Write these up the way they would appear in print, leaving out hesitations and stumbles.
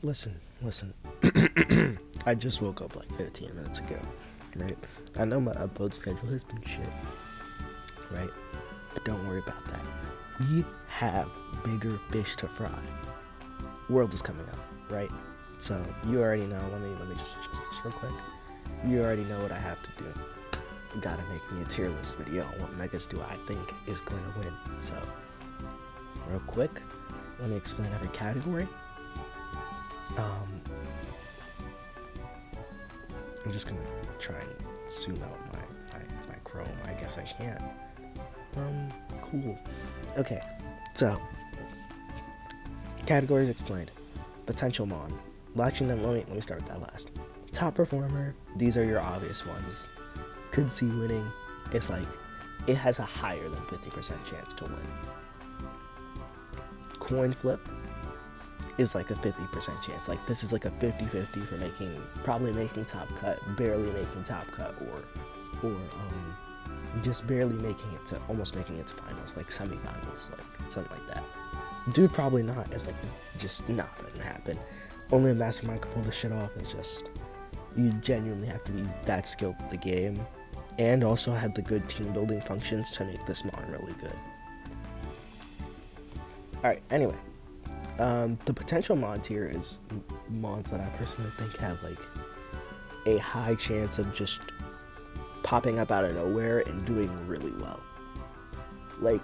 Listen. I just woke up like 15 minutes ago, right? I know my upload schedule has been shit, right? But don't worry about that. We have bigger fish to fry. World is coming up, right? So you already know. Let me just adjust this real quick. You already know what I have to do. Gotta make me a tier list video on what megas do I think is going to win. So, real quick, let me explain every category. Um, I'm just gonna try and zoom out my Chrome. I guess I can't. Cool. Okay, so categories explained. Potential Mon. Well, actually, no, let me start with that last. Top performer. These are your obvious ones. Could see winning. It's like it has a higher than 50% chance to win. Coin flip is like a 50% chance. Like this is like a 50-50 for probably making top cut, barely making top cut, or just barely making it to almost making it to finals, like semifinals, like something like that. Dude, probably not. It's like just not gonna happen. Only a mastermind could pull this shit off. It's just you genuinely have to be that skilled with the game, and also have the good team building functions to make this mon really good. All right. Anyway, the potential mod tier is mods that I personally think have like a high chance of just popping up out of nowhere and doing really well. Like,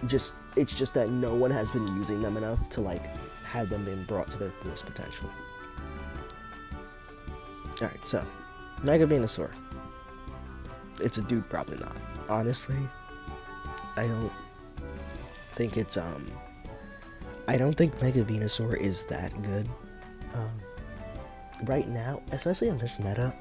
it's just that no one has been using them enough to like have them been brought to their fullest potential. All right, so Mega Venusaur. It's a dude, probably not. Honestly, I don't think it's I don't think Mega Venusaur is that good. Right now, especially in this meta,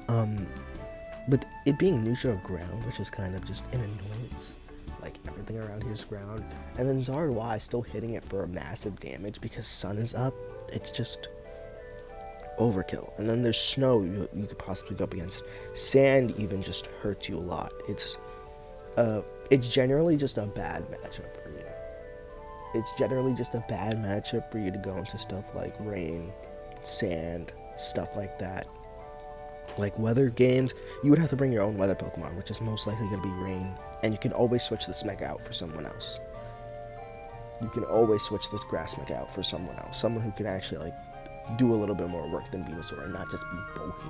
with it being neutral ground, which is kind of just an annoyance. Like everything around here is ground, and then Zard Y still hitting it for a massive damage because sun is up. It's just overkill. And then there's snow you could possibly go up against. Sand even just hurts you a lot. It's generally just a bad matchup for you. It's generally just a bad matchup for you to go into stuff like rain, sand, stuff like that. Like weather games, you would have to bring your own weather Pokemon, which is most likely going to be rain, and you can always switch this Mega out for someone else. You can always switch this grass Mega out for someone else, someone who can actually like do a little bit more work than Venusaur and not just be bulky.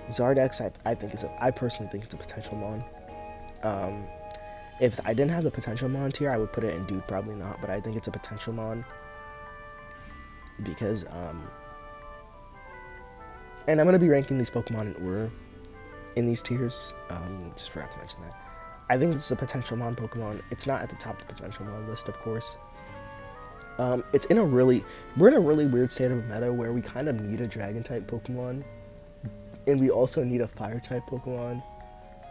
Zardex, I personally think it's a potential mon. If I didn't have the potential mon tier, I would put it in dude, probably not, but I think it's a potential mon because and I'm going to be ranking these Pokemon in order in these tiers. Just forgot to mention that. I think this is a potential Mon Pokemon. It's not at the top of the potential Mon list, of course. We're in a really weird state of meta where we kind of need a Dragon type Pokemon, and we also need a Fire type Pokemon.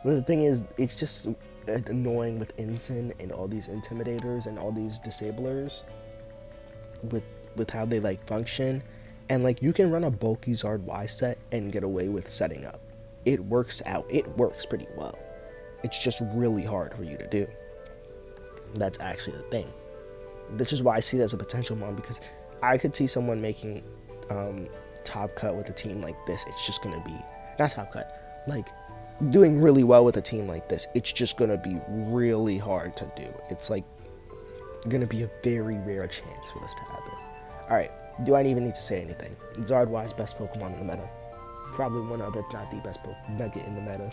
But the thing is, it's just annoying with Incin and all these Intimidators and all these Disablers with how they like function. And like you can run a bulky Zard Y set and get away with setting up. It works out. It works pretty well. It's just really hard for you to do. That's actually the thing. Which is why I see it as a potential mon, because I could see someone making top cut with a team like this. It's just gonna be not top cut, like doing really well with a team like this. It's just gonna be really hard to do. It's like gonna be a very rare chance for this to happen. All right. Do I even need to say anything? Zard Y's best Pokemon in the meta. Probably one of, if not the best Mega in the meta.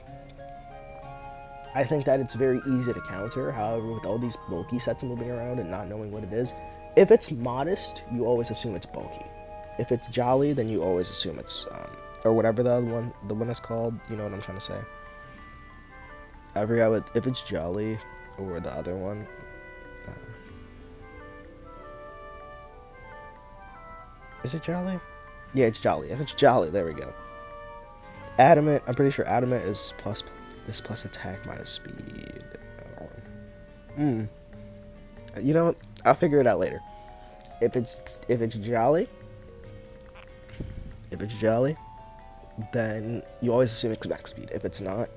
I think that it's very easy to counter. However, with all these bulky sets moving around and not knowing what it is, if it's modest, you always assume it's bulky. If it's jolly, then you always assume it's, or whatever the one is called. You know what I'm trying to say. I forgot what, if it's jolly or the other one. Is it jolly? Yeah, it's jolly. If it's jolly, there we go. Adamant, I'm pretty sure adamant is plus attack minus speed. You know what? I'll figure it out later. If it's jolly, then you always assume it's max speed. If it's not,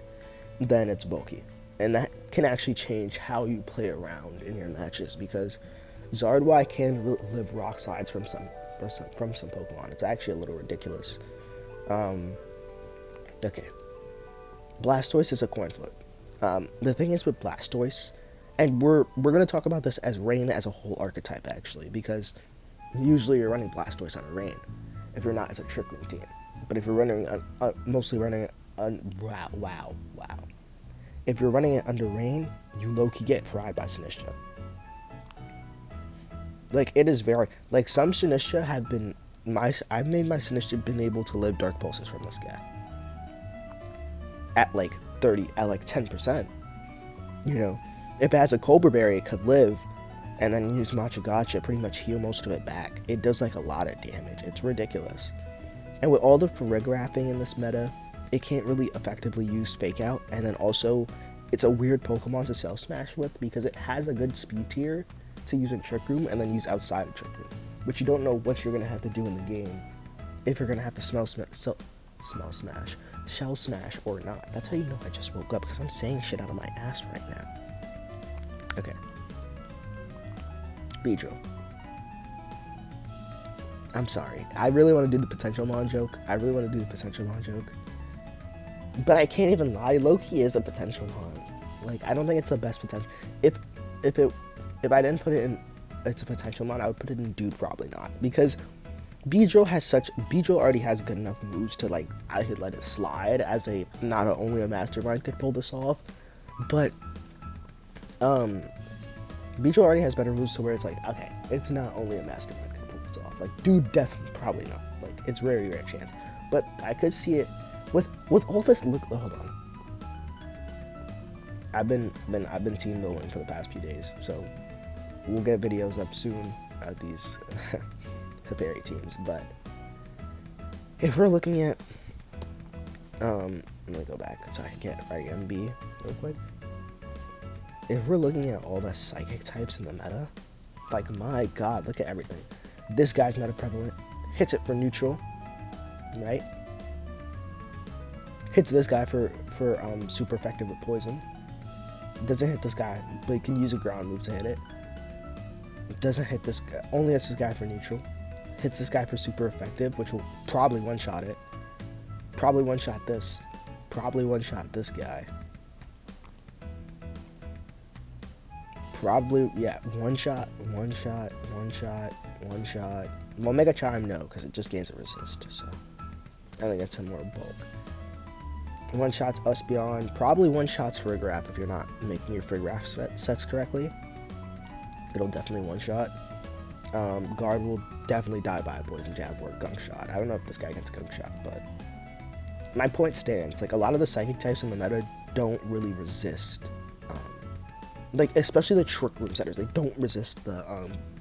then it's bulky. And that can actually change how you play around in your matches, because Zard Y can live rock slides from from some Pokemon. It's actually a little ridiculous. Okay. Blastoise is a coin flip. The thing is with Blastoise, and we're going to talk about this as Rain as a whole archetype, actually, because usually you're running Blastoise on a Rain, if you're not as a Trick Room team. But if you're running, mostly running, wow. If you're running it under Rain, you low-key get fried by Sinistcha. Like, it is very, like, some Sinistcha have been, I've made my Sinistcha been able to live Dark Pulses from this guy. At like 10%. You know, if it has a Cobra Berry, it could live, and then use Machagacha, pretty much heal most of it back. It does like a lot of damage. It's ridiculous. And with all the Farigirafing in this meta, it can't really effectively use Fake Out, and then also, it's a weird Pokemon to Cell Smash with because it has a good speed tier to use in Trick Room and then use outside of Trick Room, but you don't know what you're gonna have to do in the game if you're gonna have to Shell Smash or not. That's how you know I just woke up, because I'm saying shit out of my ass right now. Okay. Beedrill. I'm sorry. I really want to do the Potentialmon joke. But I can't even lie. Loki is a Potentialmon. Like, I don't think it's the best potential. If I didn't put it in, it's a Potentialmon, I would put it in Dude Probably Not, because Beedrill already has good enough moves to, like, I could let it slide as not only a Mastermind could pull this off, but, Beedrill already has better moves to where it's like, okay, it's not only a Mastermind could pull this off. Like, Dude definitely, probably not. Like, it's very rare chance. But I could see it, with all this, hold on. I've been team building for the past few days, so we'll get videos up soon of these Hiperi teams. But if we're looking at, let me go back so I can get MB real quick. If we're looking at all the psychic types in the meta, like, my god, look at everything. This guy's meta prevalent, hits it for neutral, right? Hits this guy for super effective with poison. Doesn't hit this guy, but he can use a ground move to hit it. Doesn't hit this guy, only hits this guy for neutral. Hits this guy for super effective, which will probably one-shot it. Probably one-shot this. Probably one-shot this guy. Probably, yeah, one-shot. Well, Mega Chime, no, because it just gains a resist, so I think that's a more bulk. One-shots Uspion, probably one-shots Farigiraf if you're not making your Farigiraf sets correctly. It'll definitely one-shot. Guard will definitely die by a Poison Jab or Gunk Shot. I don't know if this guy gets Gunk Shot, but my point stands. Like, a lot of the psychic types in the meta don't really resist. Like, especially the Trick Room setters, they don't resist the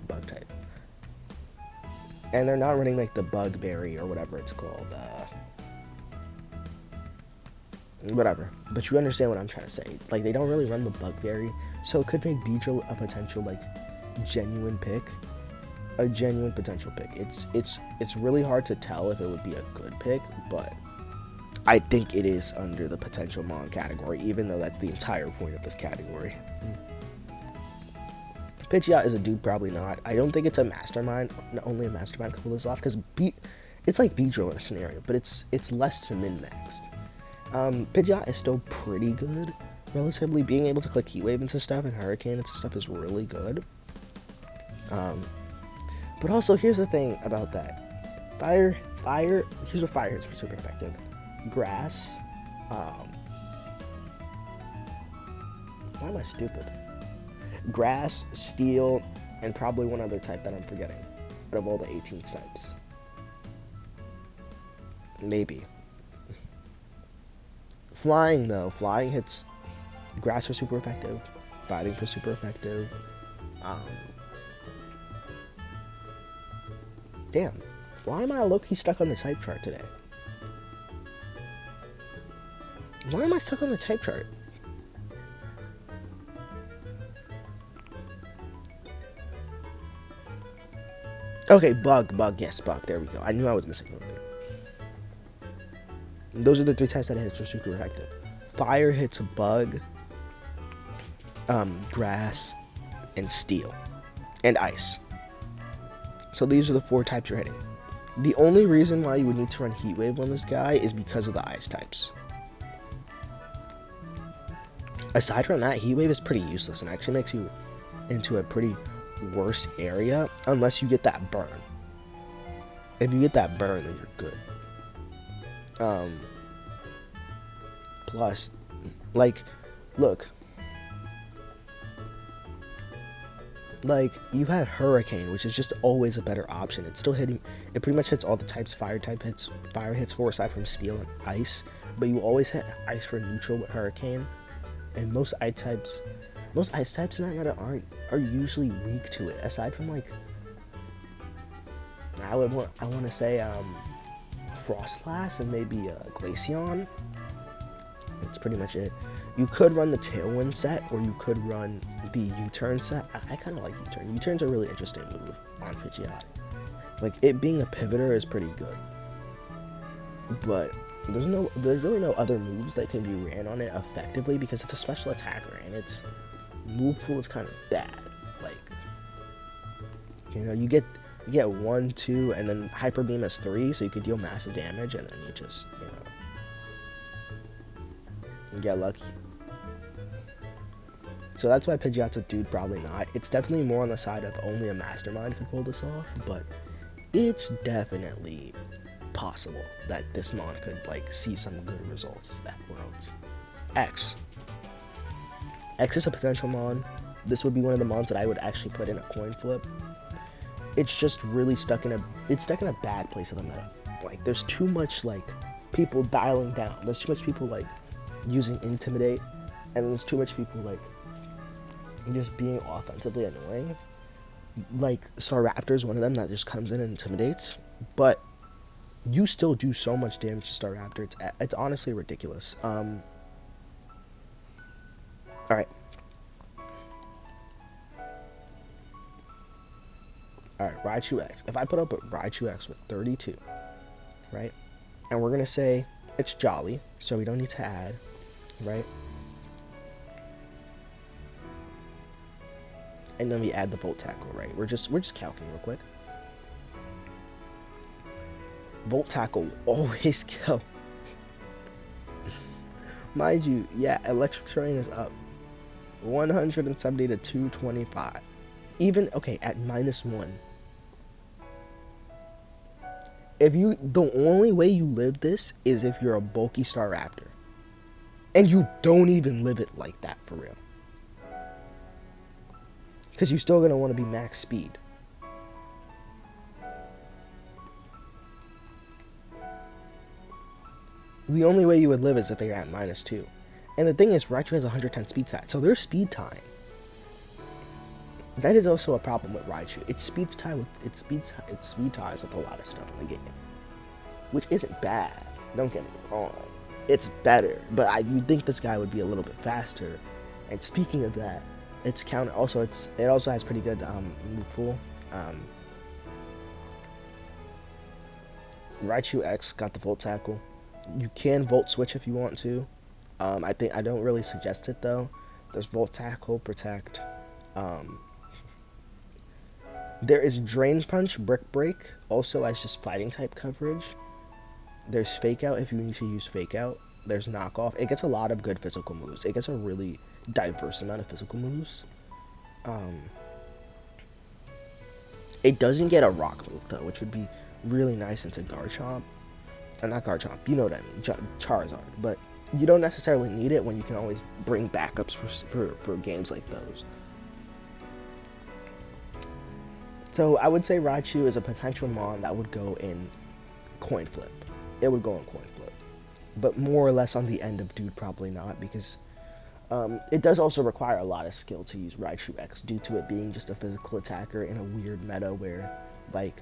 Bug type. And they're not running, like, the Bug Berry or whatever it's called. Whatever. But you understand what I'm trying to say. Like, they don't really run the Bug Berry, so it could make Beedrill a potential, like, genuine pick. A genuine potential pick. It's really hard to tell if it would be a good pick, but I think it is under the Potentialmon category, even though that's the entire point of this category. Pidgeot is a Dude Probably Not. I don't think it's a Mastermind. Only a Mastermind can pull this off, because it's like Beedrill in a scenario, but it's less to min-maxed. Pidgeot is still pretty good, relatively. Being able to click Heat Wave into stuff and Hurricane into stuff is really good. But also, here's the thing about that. Fire, here's what Fire hits for super effective. Grass, why am I stupid? Grass, Steel, and probably one other type that I'm forgetting out of all the 18 types. Maybe. Flying, though. Flying hits Grass for super effective. Fighting for super effective. Damn. Why am I low-key stuck on the type chart today? Why am I stuck on the type chart? Okay, Bug, yes, Bug, there we go. I knew I was missing something. Those are the three types that it hits are super effective. Fire hits Bug, Grass, and Steel. And Ice. So these are the 4 types you're hitting. The only reason why you would need to run Heat Wave on this guy is because of the ice types. Aside from that, Heat Wave is pretty useless and actually makes you into a pretty worse area unless you get that burn. If you get that burn, then you're good. Plus, like, look. Like, you have Hurricane, which is just always a better option. It's still hitting, it pretty much hits all the types. Fire hits 4 aside from Steel and Ice. But you always hit Ice for neutral with Hurricane. And most ice types in that meta are usually weak to it. Aside from, like, I want to say Frostlass and maybe Glaceon. That's pretty much it. You could run the Tailwind set, or you could run the U-turn set. I kind of like U-turn. U-turn's a really interesting move on Pidgeot. Like, it being a pivoter is pretty good, but there's really no other moves that can be ran on it effectively because it's a special attacker and its move pool is kind of bad. Like, you know, you get 1, 2, and then Hyper Beam is 3, so you could deal massive damage, and then you just, you know, get lucky. So that's why Pidgeot's a dude, probably not. It's definitely more on the side of only a mastermind could pull this off, but it's definitely possible that this mon could, like, see some good results at Worlds. X is a potential mon. This would be one of the mons that I would actually put in a coin flip. It's just really stuck in a bad place in the meta. Like, there's too much, like, people dialing down. There's too much people, like, using Intimidate, and there's too much people, like, just being offensively annoying. Like, Staraptor's one of them that just comes in and intimidates, but you still do so much damage to Staraptor. It's honestly ridiculous. Alright. Alright, Raichu X. If I put up a Raichu X with 32, right? And we're going to say it's Jolly, so we don't need to add, right? And then we add the Volt Tackle, right? We're just calculating real quick. Volt Tackle will always kill. Mind you, yeah, Electric Terrain is up 170 to 225. Even, okay, at -1. The only way you live this is if you're a bulky Staraptor. And you don't even live it like that, for real. Because you're still going to want to be max speed. The only way you would live is if you're at -2. And the thing is, Raichu has 110 speed stat, so there's speed time. That is also a problem with Raichu. It speed ties with a lot of stuff in the game, which isn't bad. Don't get me wrong, it's better. But you'd think this guy would be a little bit faster. And speaking of that, it also has pretty good move pool. Raichu X got the Volt Tackle. You can Volt Switch if you want to. I don't really suggest it though. There's Volt Tackle, Protect. There is Drain Punch, Brick Break, also as just fighting type coverage. There's Fake Out if you need to use Fake Out. There's Knock Off. It gets a lot of good physical moves. It gets a really diverse amount of physical moves. It doesn't get a rock move though, which would be really nice into Garchomp. Not Garchomp, you know what I mean, Charizard. But you don't necessarily need it when you can always bring backups for games like those. So I would say Raichu is a potential mon that would go in coin flip. It would go in coin flip. But more or less on the end of dude, probably not, because it does also require a lot of skill to use Raichu X due to it being just a physical attacker in a weird meta where, like,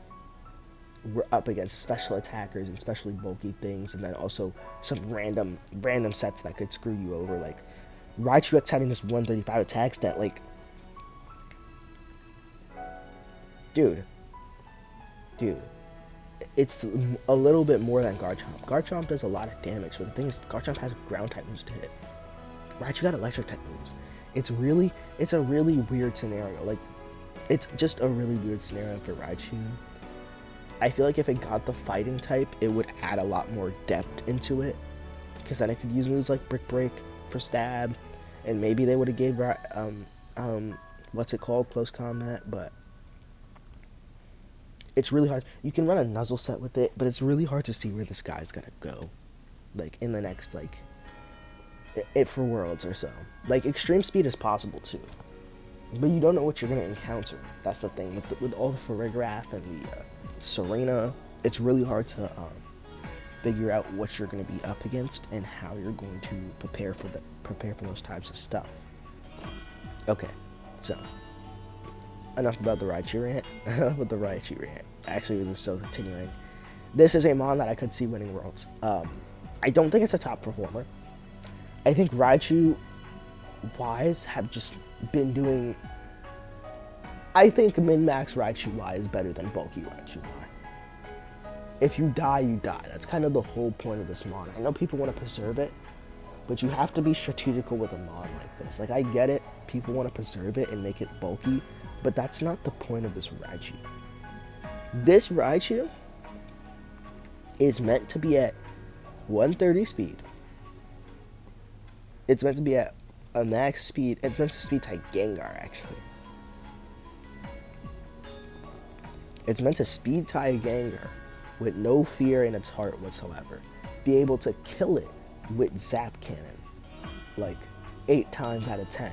we're up against special attackers and especially bulky things, and then also some random sets that could screw you over. Like, Raichu X having this 135 attack stat, like, dude, it's a little bit more than Garchomp. Garchomp does a lot of damage, but the thing is, Garchomp has ground type moves to hit. Raichu got electric type moves. It's a really weird scenario. Like, It's just a really weird scenario for Raichu. I feel like if it got the fighting type, it would add a lot more depth into it, because then it could use moves like Brick Break for stab, and maybe they would have gave what's it called, close combat. But it's really hard. You can run a Nuzzle set with it, but it's really hard to see where this guy's gonna go, like in the next it for Worlds or so. Like Extreme Speed is possible too, but you don't know what you're gonna encounter. That's the thing with all the Farigiraf and the Serena. It's really hard to figure out what you're going to be up against and how you're going to prepare for those types of stuff. Okay, so enough about the Raichu rant. Enough with the Raichu rant. Actually, we're still continuing. This is a mon that I could see winning Worlds. I don't think it's a top performer. I think Raichu wise have just been doing. I think min-max Raichu Y is better than bulky Raichu Y. If you die, you die. That's kind of the whole point of this mon. I know people want to preserve it, but you have to be strategical with a mon like this. Like, I get it. People want to preserve it and make it bulky, but that's not the point of this Raichu. This Raichu is meant to be at 130 speed. It's meant to be at a max speed. It's meant to speed type Gengar, actually. It's meant to speed tie Gengar with no fear in its heart whatsoever. Be able to kill it with Zap Cannon, like 8 times out of 10.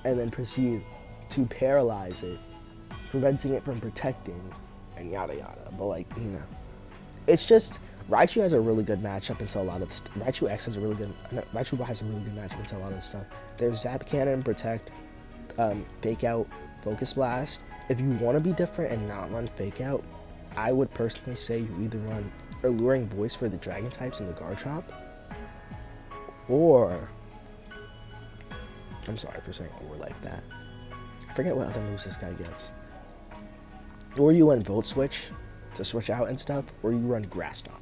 And then proceed to paralyze it, preventing it from protecting, and yada yada. But like, you know, it's just, Raichu has a really good matchup until a lot of Raichu X has a really good, Raichu Y has a really good matchup until a lot of this stuff. There's Zap Cannon, Protect, Fake Out, Focus Blast. If you want to be different and not run Fake Out, I would personally say you either run Alluring Voice for the Dragon types in the Garchomp, or, I'm sorry for saying or like that. I forget what other moves this guy gets. Or you run Volt Switch to switch out and stuff, or you run Grass Knot.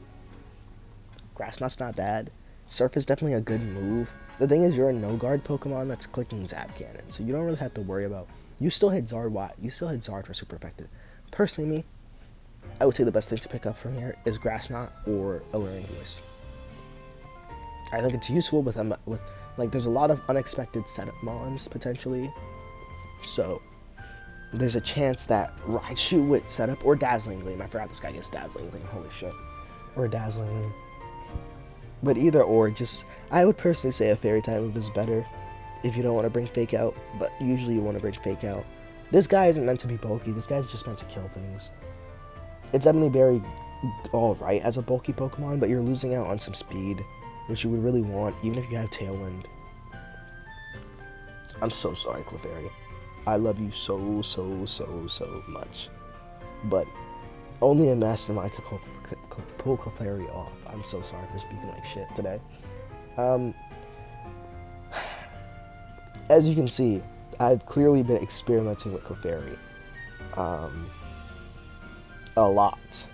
Grass Knot's not bad. Surf is definitely a good move. The thing is, you're a no-guard Pokemon that's clicking Zap Cannon, so you don't really have to worry about. You still hit Zard Y. You still hit Zard for super effective. Personally, me, I would say the best thing to pick up from here is Grass Knot or Alluring Voice. I think it's useful with like, there's a lot of unexpected setup mons potentially, so there's a chance that Raichu with setup or Dazzling Gleam. I forgot this guy gets Dazzling Gleam. Holy shit, or Dazzling Gleam. But either or, just I would personally say a Fairy type move is better if you don't want to bring Fake Out, but usually you want to bring Fake Out. This guy isn't meant to be bulky. This guy's just meant to kill things. It's definitely very alright as a bulky Pokemon, but you're losing out on some speed, which you would really want, even if you have Tailwind. I'm so sorry, Clefairy. I love you so much. But only a Mastermind could pull Clefairy off. I'm so sorry for speaking like shit today. As you can see, I've clearly been experimenting with Clefairy. A lot.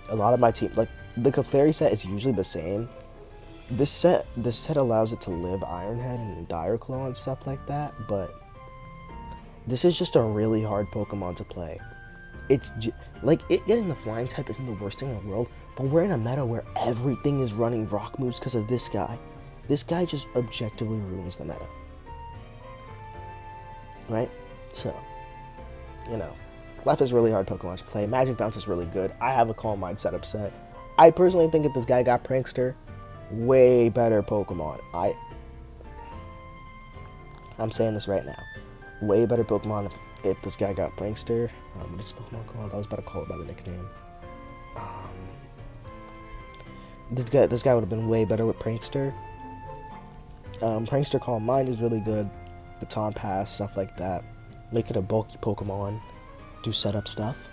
A lot of my team, like, the Clefairy set is usually the same. This set allows it to live Iron Head and Dire Claw and stuff like that, but this is just a really hard Pokemon to play. It's like, it getting the flying type isn't the worst thing in the world, but we're in a meta where everything is running rock moves because of this guy. This guy just objectively ruins the meta. Right? So, you know, Clef is really hard Pokemon to play. Magic Bounce is really good. I have a Calm Mind setup set. I personally think if this guy got Prankster, way better Pokemon. I'm saying this right now. Way better Pokemon if this guy got Prankster. What is this Pokemon called? I was about to call it by the nickname. This guy would have been way better with Prankster. Prankster Calm Mind is really good. Baton Pass, stuff like that. Make it a bulky Pokemon. Do setup stuff,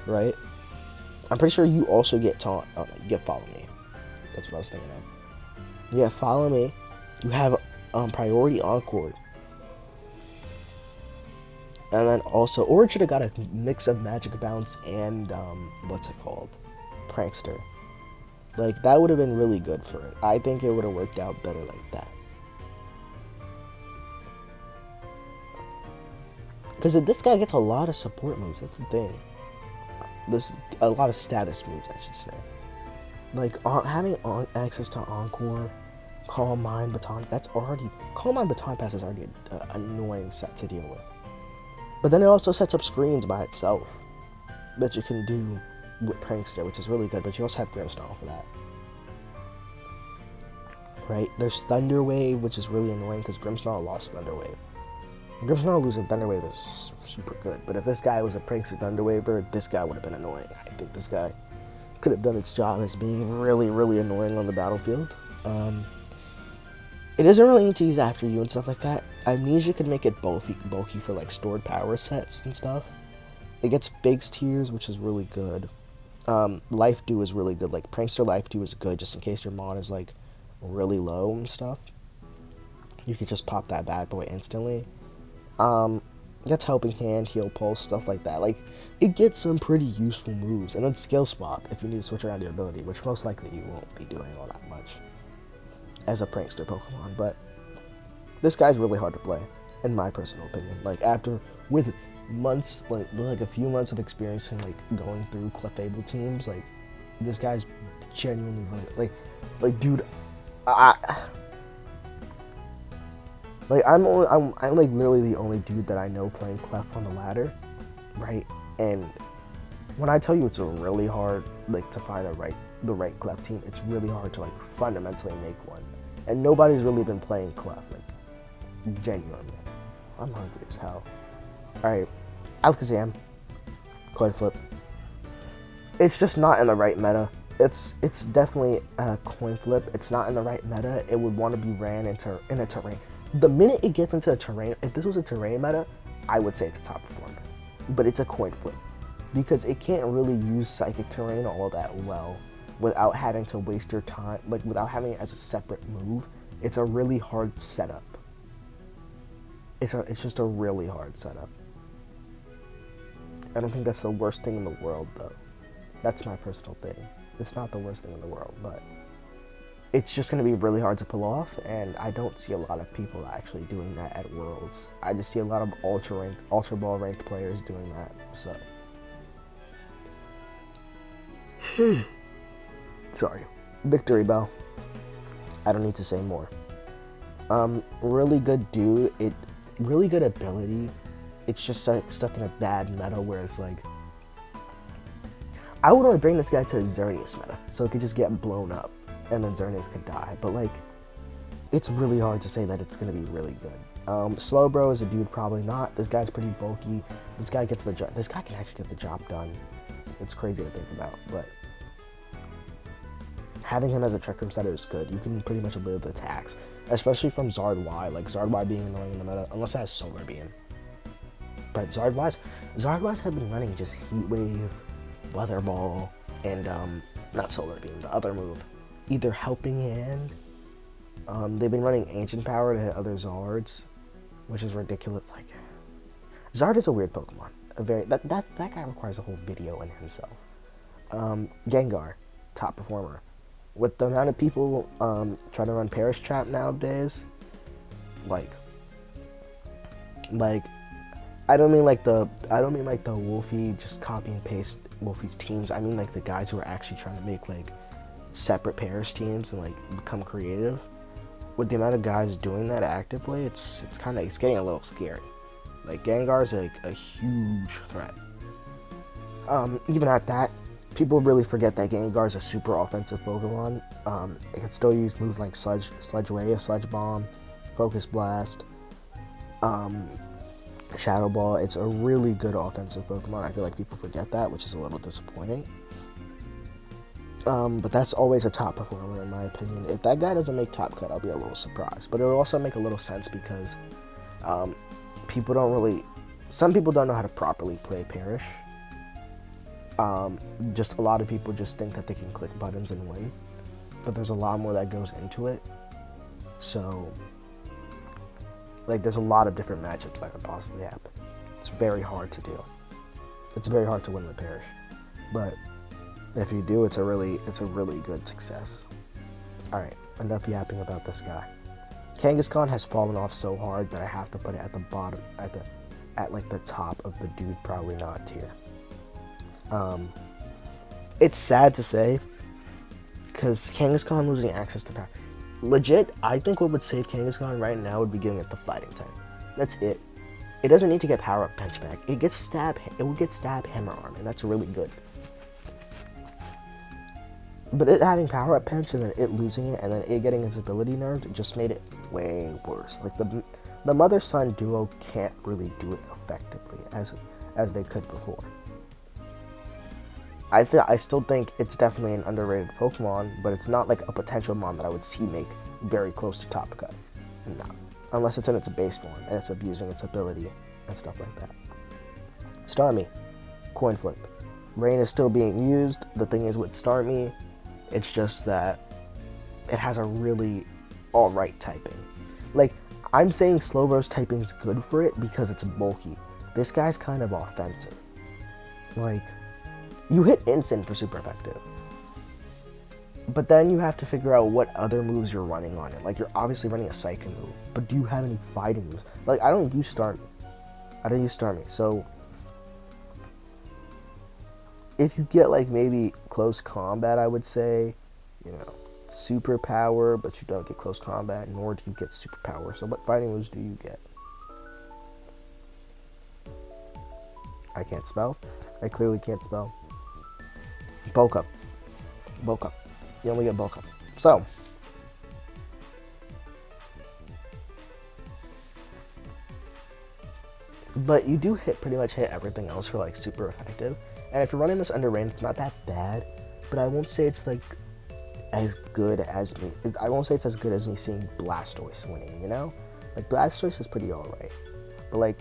right? I'm pretty sure you also get Taunt. Oh, no, you get Follow Me. That's what I was thinking of. Yeah, Follow Me. You have Priority Encore. And then also, or it should have got a mix of Magic Bounce and, what's it called? Prankster. Like, that would have been really good for it. I think it would have worked out better like that. Because this guy gets a lot of support moves. That's the thing. This a lot of status moves, I should say. Like having access to Encore, Calm Mind, Baton. That's already Calm Mind, Baton Pass is already an annoying set to deal with. But then it also sets up screens by itself that you can do with Prankster, which is really good. But you also have Grimmsnarl for that. Right? There's Thunder Wave, which is really annoying because Grimmsnarl lost Thunder Wave. Grimmsnarl losing Thunder Wave is super good, but if this guy was a Prankster Thunder Waver, this guy would have been annoying. I think this guy could have done its job as being really, really annoying on the battlefield. It doesn't really need to use After You and stuff like that. Amnesia could make it bulky for like stored power sets and stuff. It gets Biggs tiers, which is really good. Life Dew is really good. Like Prankster Life Dew is good just in case your mon is like really low and stuff. You could just pop that bad boy instantly. It gets Helping Hand, Heal Pulse, stuff like that. Like, it gets some pretty useful moves. And then Skill Swap if you need to switch around your ability, which most likely you won't be doing all that much as a Prankster Pokemon. But this guy's really hard to play, in my personal opinion. Like, with months, like a few months of experience in, like, going through Clefable teams, like, this guy's genuinely really, like, dude, I'm like literally the only dude that I know playing Clef on the ladder, right? And when I tell you it's a really hard, like, to find the right Clef team, it's really hard to, like, fundamentally make one. And nobody's really been playing Clef, like, genuinely. I'm hungry as hell. Alright, Alakazam, coin flip. It's just not in the right meta. It's definitely a coin flip. It's not in the right meta. It would want to be ran in a terrain. The minute it gets into a terrain, if this was a terrain meta, I would say it's a top performer. But it's a coin flip. Because it can't really use Psychic Terrain all that well without having to waste your time, like without having it as a separate move. It's a really hard setup. It's just a really hard setup. I don't think that's the worst thing in the world, though. That's my personal thing. It's not the worst thing in the world, but it's just going to be really hard to pull off, and I don't see a lot of people actually doing that at Worlds. I just see a lot of Ultra Ball ranked players doing that, so. Sorry. Victory Bell. I don't need to say more. Really good dude. Really good ability. It's just stuck in a bad meta where it's like, I would only bring this guy to a Xerneas meta, so it could just get blown up, and then Xerneas could die. But like, it's really hard to say that it's gonna be really good. Slowbro is a dude, probably not. This guy's pretty bulky. This guy can actually get the job done. It's crazy to think about, but having him as a Trick Room setter is good. You can pretty much live attacks, especially from Zard Y. Like Zard Y being annoying in the meta, unless it has Solar Beam. But Zard Ys have been running just Heat Wave, Weather Ball, and not Solar Beam, the other move, either Helping Hand. They've been running Ancient Power to hit other Zards, which is ridiculous. Like, Zard is a weird Pokemon. That guy requires a whole video in himself. Gengar, top performer. With the amount of people trying to run Perish Trap nowadays, like I don't mean like the Wolfie just copy and paste Wolfie's teams. I mean like the guys who are actually trying to make like separate Perish teams and like become creative. With the amount of guys doing that actively, it's getting a little scary. Like Gengar's like a huge threat. Even at that, people really forget that Gengar's a super offensive Pokemon. It can still use moves like Sludge Wave, Sludge Bomb, Focus Blast, Shadow Ball. It's a really good offensive Pokemon. I feel like people forget that, which is a little disappointing. But that's always a top performer in my opinion. If that guy doesn't make top cut, I'll be a little surprised. But it'll also make a little sense because some people don't know how to properly play Perish. Just a lot of people just think that they can click buttons and win, but there's a lot more that goes into it. So, like, there's a lot of different matchups that could possibly happen. It's very hard to do. It's very hard to win with Perish, but if you do, it's a really good success. All right, enough yapping about this guy. Kangaskhan has fallen off so hard that I have to put it at the bottom, at the at like the top of the dude probably not tier. It's sad to say, because Kangaskhan losing access to power. Legit, I think what would save Kangaskhan right now would be giving it the fighting type. That's it. It doesn't need to get power up bench back. It gets stab. It will get stab hammer arm, and that's really good. But it having power up pinch and then it losing it and then it getting its ability nerfed just made it way worse. Like the mother son duo can't really do it effectively as they could before. I still think it's definitely an underrated Pokemon, but it's not like a potential mon that I would see make very close to top cut. No. Unless it's in its base form and it's abusing its ability and stuff like that. Starmie, coin flip. Rain is still being used. The thing is with Starmie, it's just that it has a really alright typing. Like, I'm saying Slowbro's typing is good for it because it's bulky. This guy's kind of offensive. Like, you hit Instant for super effective. But then you have to figure out what other moves you're running on it. Like, you're obviously running a Psychic move, but do you have any fighting moves? Like, I don't use Starmie. So, if you get, like, maybe close combat, I would say, you know, super power, but you don't get close combat, nor do you get super power. So, what fighting moves do you get? I can't spell. I clearly can't spell. Bulk up. You only get bulk up. So, but you do pretty much hit everything else for like super effective. And if you're running this under range, it's not that bad. But I won't say it's like as good as me. I won't say it's as good as me seeing Blastoise winning. You know, like Blastoise is pretty alright. But like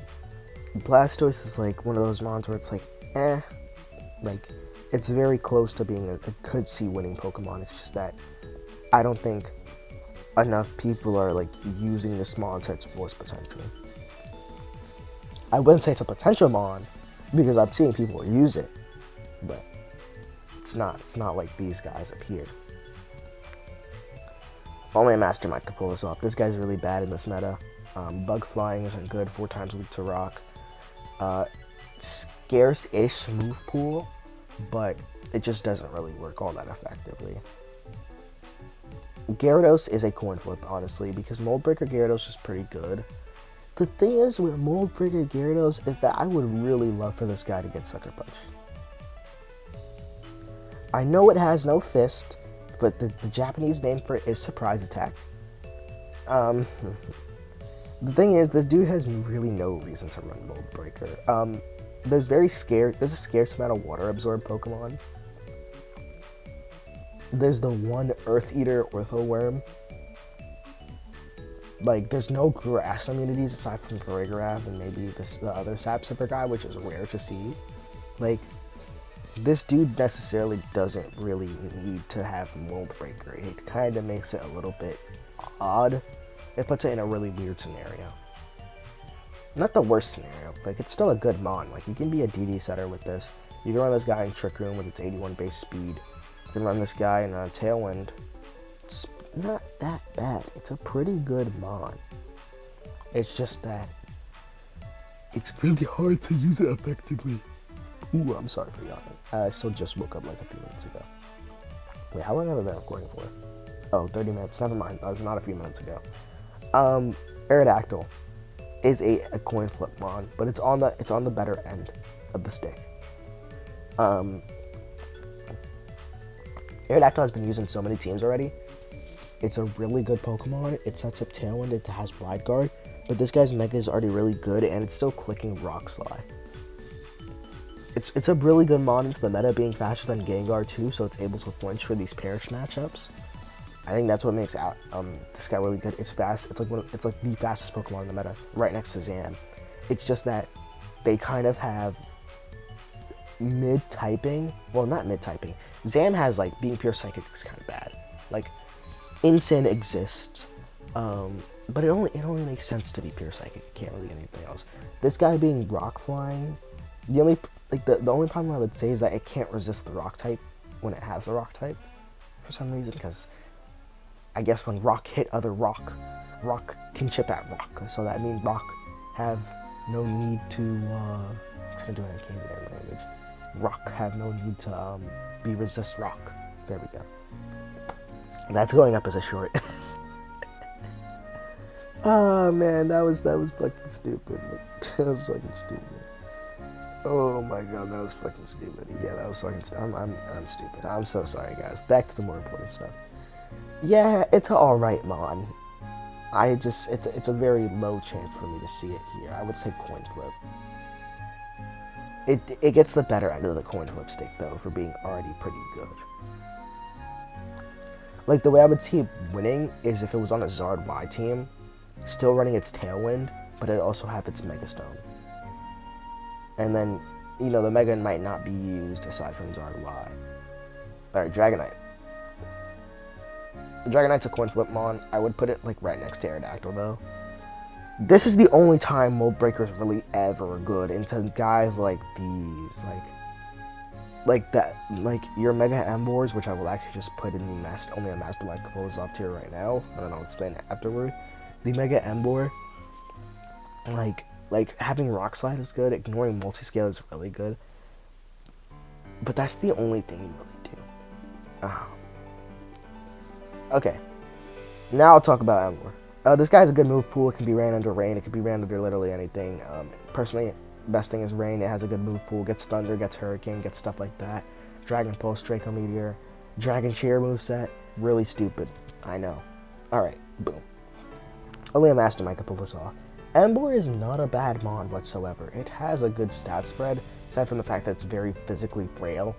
Blastoise is like one of those mons where it's like, like it's very close to being a could see winning Pokemon. It's just that I don't think enough people are like using this mon to its fullest potential. I wouldn't say it's a potential mon because I'm seeing people use it, but it's not like these guys up here. Only a Mastermind could pull this off. This guy's really bad in this meta. Bug flying isn't good. 4 times weak to rock. Scarce-ish move pool, but it just doesn't really work all that effectively. Gyarados is a coin flip, honestly, because Mold Breaker Gyarados is pretty good. The thing is with Mold Breaker Gyarados is that I would really love for this guy to get Sucker Punch. I know it has no fist, but the Japanese name for it is Surprise Attack. The thing is, this dude has really no reason to run Mold Breaker. There's a scarce amount of water absorb Pokemon. There's the one Earth Eater Orthoworm. Like, there's no grass immunities aside from Farigiraf and maybe the other Sap Sipper guy, which is rare to see. Like, this dude necessarily doesn't really need to have Mold Breaker. It kind of makes it a little bit odd. It puts it in a really weird scenario. Not the worst scenario. Like, it's still a good mon. Like, you can be a DD setter with this. You can run this guy in Trick Room with its 81 base speed. You can run this guy in Tailwind. It's not that bad. It's a pretty good mon. It's just that it's really hard to use it effectively. Ooh, I'm sorry for yawning. I still just woke up like a few minutes ago. Wait, how long have I been recording for? Oh, 30 minutes. Never mind. That was not a few minutes ago. Aerodactyl is a coin flip mon, but it's on the better end of the stick. Aerodactyl has been used in so many teams already. It's a really good Pokemon. It sets up Tailwind. It has Wide Guard, but this guy's Mega is already really good, and it's still clicking Rock Slide. It's a really good mon into the meta, being faster than Gengar too, so it's able to flinch for these Perish matchups. I think that's what makes this guy really good. It's fast. It's like the fastest Pokemon in the meta, right next to Zam. It's just that they kind of have mid-typing. Well, not mid-typing. Zam has like being pure psychic is kind of bad. Like Insane exists, but it only makes sense to be pure psychic. It can't really get anything else. This guy being rock flying, the only problem I would say is that it can't resist the rock type when it has the rock type for some reason, because I guess when rock hit other rock can chip at rock, so that means rock have no need to, I'm trying to do it in Canadian language. Rock, have no need to be resist rock. There we go. That's going up as a short. Oh man, that was fucking stupid. That was fucking stupid. Oh my god, that was fucking stupid. Yeah, that was fucking. I'm stupid. I'm so sorry, guys. Back to the more important stuff. Yeah, it's an alright mon. It's a very low chance for me to see it here. I would say coin flip. It gets the better end of the coin flip stick though for being already pretty good. Like the way I would see it winning is if it was on a Zard Y team, still running its Tailwind, but it also have its Megastone. And then, you know, the Mega might not be used aside from Zard Y. Alright, Dragonite. Dragonite's a coin flip mon. I would put it like right next to Aerodactyl though. This is the only time Mold Breaker is really ever good into guys like these, like that, like your Mega Emboars, which I will actually just put in the master, only a Mastermind can pull this off tier right now, and then I'll explain it afterward. The Mega Emboar, like having Rock Slide is good, ignoring Multiscale is really good, but that's the only thing you really do. Okay, now I'll talk about Emboar. This guy's a good move pool. It can be ran under Rain. It can be ran under literally anything. Personally, best thing is Rain. It has a good move pool. Gets Thunder, gets Hurricane, gets stuff like that. Dragon Pulse, Draco Meteor, Dragon Cheer moveset. Really stupid. I know. Alright, boom. Only a Mastermind can pull this off. Emboar is not a bad mon whatsoever. It has a good stat spread, aside from the fact that it's very physically frail.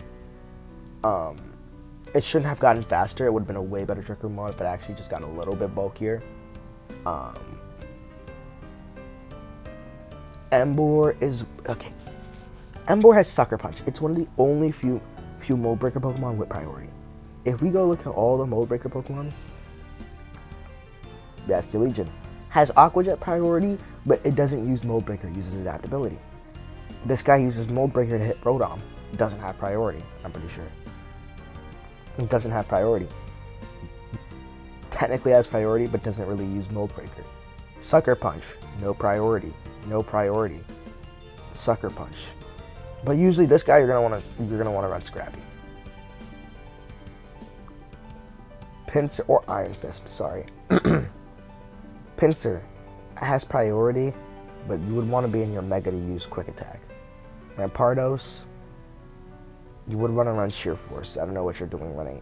It shouldn't have gotten faster. It would have been a way better Trick Room mon, but actually just got a little bit bulkier. Emboar is okay. Emboar has Sucker Punch. It's one of the only few Mold Breaker Pokemon with priority. If we go look at all the Mold Breaker Pokemon, Basculegion has Aqua Jet priority, but it doesn't use Mold Breaker. It uses adaptability. This guy uses Mold Breaker to hit Rotom. It doesn't have priority. I'm pretty sure. It doesn't have priority. Technically has priority, but doesn't really use Mold Breaker. Sucker Punch, no priority. No priority. Sucker Punch. But usually this guy you're gonna wanna run Scrappy. Pinsir or Iron Fist, sorry. Pinsir has priority, but you would want to be in your Mega to use Quick Attack. Rampardos, you would want to run Sheer Force. I don't know what you're doing running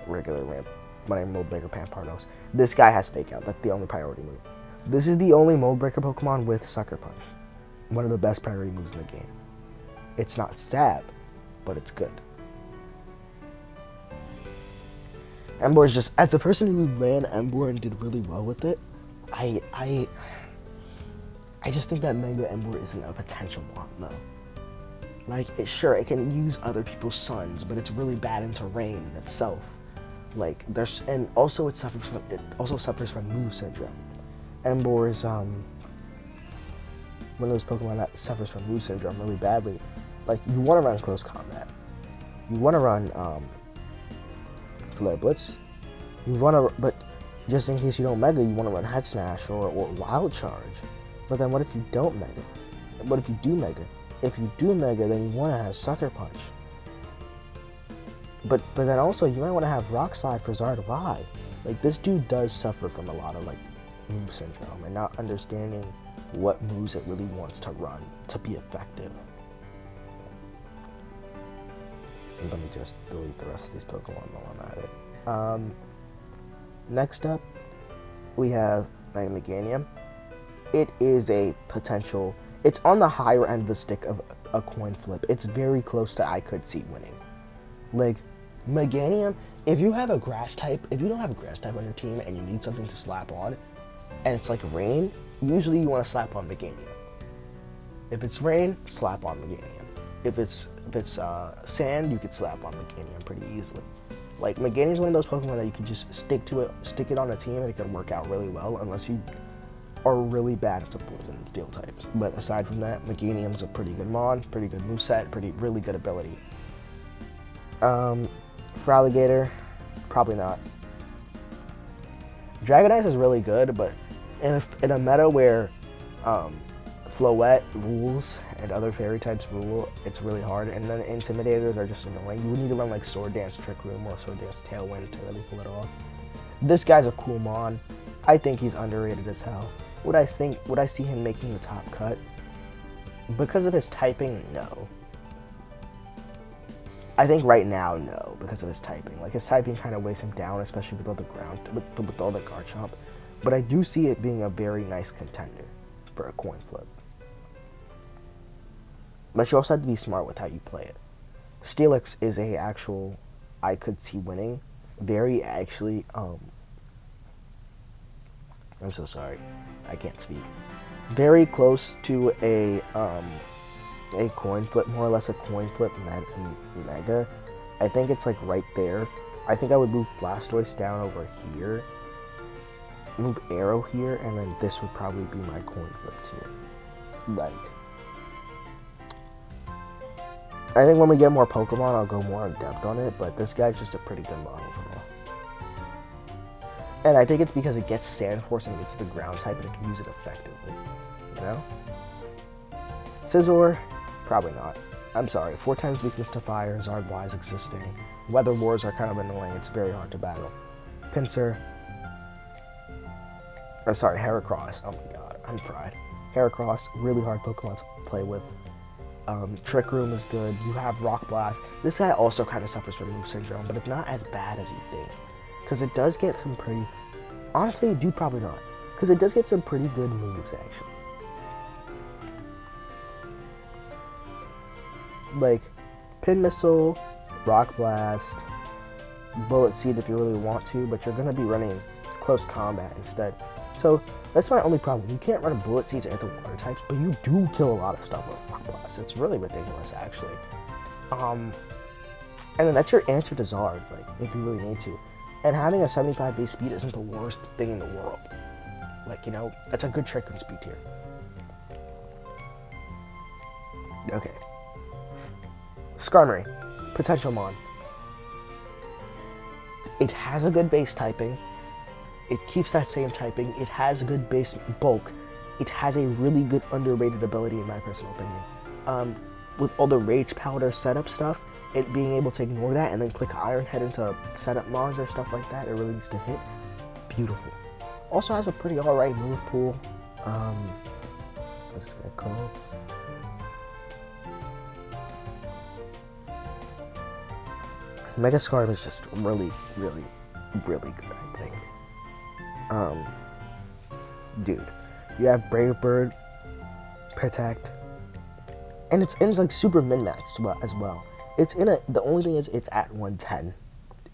regular ramp, running Mold Breaker Rampardos. This guy has Fake Out. That's the only priority move. This is the only Mold Breaker Pokemon with Sucker Punch. One of the best priority moves in the game. It's not Stab, but it's good. Emboar is just, as the person who ran Emboar and did really well with it, I just think that Mega Emboar isn't a potential mon though. Like, sure, it can use other people's suns, but it's really bad into Rain in itself. Like, and also it also suffers from move syndrome. Emboar is one of those Pokemon that suffers from move syndrome really badly. Like, you want to run close combat. You want to run Flare Blitz. You want to, but just in case you don't Mega, you want to run Head Smash or Wild Charge. But then what if you don't Mega? What if you do Mega? If you do Mega, then you want to have Sucker Punch. But then also you might want to have Rock Slide for Zard Y. Like, this dude does suffer from a lot of like move syndrome and not understanding what moves it really wants to run to be effective. Let me just delete the rest of these Pokemon while I'm at it. Next up, we have Meganium. It is a potential, it's on the higher end of the stick of a coin flip. It's very close to I could see winning. Like, Meganium, if you have a grass type, if you don't have a grass type on your team and you need something to slap on, and it's like Rain, usually you want to slap on Meganium. If it's Rain, slap on Meganium. If it's Sand, you could slap on Meganium pretty easily. Like, Meganium is one of those Pokemon that you can just stick it on a team and it can work out really well, unless you are really bad at Poison and Steel types. But aside from that, Meganium's a pretty good mon, pretty good moveset, really good ability. For Alligator, probably not. Dragonite is really good, but in a meta where Floette rules and other fairy types rule. It's really hard. And then Intimidators are just annoying. You would need to run like Sword Dance Trick Room or Sword Dance Tailwind to really pull it off. This guy's a cool mon. I think he's underrated as hell. Would I see him making the top cut? Because of his typing, no. I think right now, no, because of his typing. Like, his typing kind of weighs him down, especially with all the with all the Garchomp. But I do see it being a very nice contender for a coin flip. But you also have to be smart with how you play it. Steelix is a actual, I could see winning. Very actually, I'm so sorry, I can't speak. Very close to a coin flip, more or less a coin flip mega. I think it's like right there. I think I would move Blastoise down over here, move Arrow here, and then this would probably be my coin flip tier. Like, I think when we get more Pokemon, I'll go more in depth on it, but this guy's just a pretty good model for me. And I think it's because it gets Sand Force and it gets the ground type and it can use it effectively. You know? Scizor, probably not. I'm sorry, 4 times weakness to fire, Zard-wise existing. Weather Wars are kind of annoying, it's very hard to battle. Pinsir. Oh, sorry, Heracross. Oh my god, I'm fried. Heracross, really hard Pokemon to play with. Trick Room is good. You have Rock Blast. This guy also kind of suffers from move syndrome, but it's not as bad as you think. Because it does get some pretty... Honestly, dude, probably not. Because it does get some pretty good moves, actually. Like, Pin Missile, Rock Blast, Bullet Seed if you really want to, but you're going to be running close combat instead. So, that's my only problem. You can't run a Bullet Seed to hit the water types, but you do kill a lot of stuff with Rock Blast. It's really ridiculous, actually. And then that's your answer to Zard, like, if you really need to. And having a 75 base speed isn't the worst thing in the world. Like, you know, that's a good trick and speed tier. Okay. Skarmory, Potential Mon. It has a good base typing. It keeps that same typing. It has a good base bulk. It has a really good underrated ability in my personal opinion. With all the Rage Powder setup stuff, it being able to ignore that and then click Iron Head into setup mons or stuff like that, it really needs to hit. Beautiful. Also has a pretty alright move pool. What's this gonna call? Mega Scarf is just really, really, really good, I think. Dude, you have Brave Bird, Protect, and it's in like super min-maxed as well. It's in the only thing is it's at 110.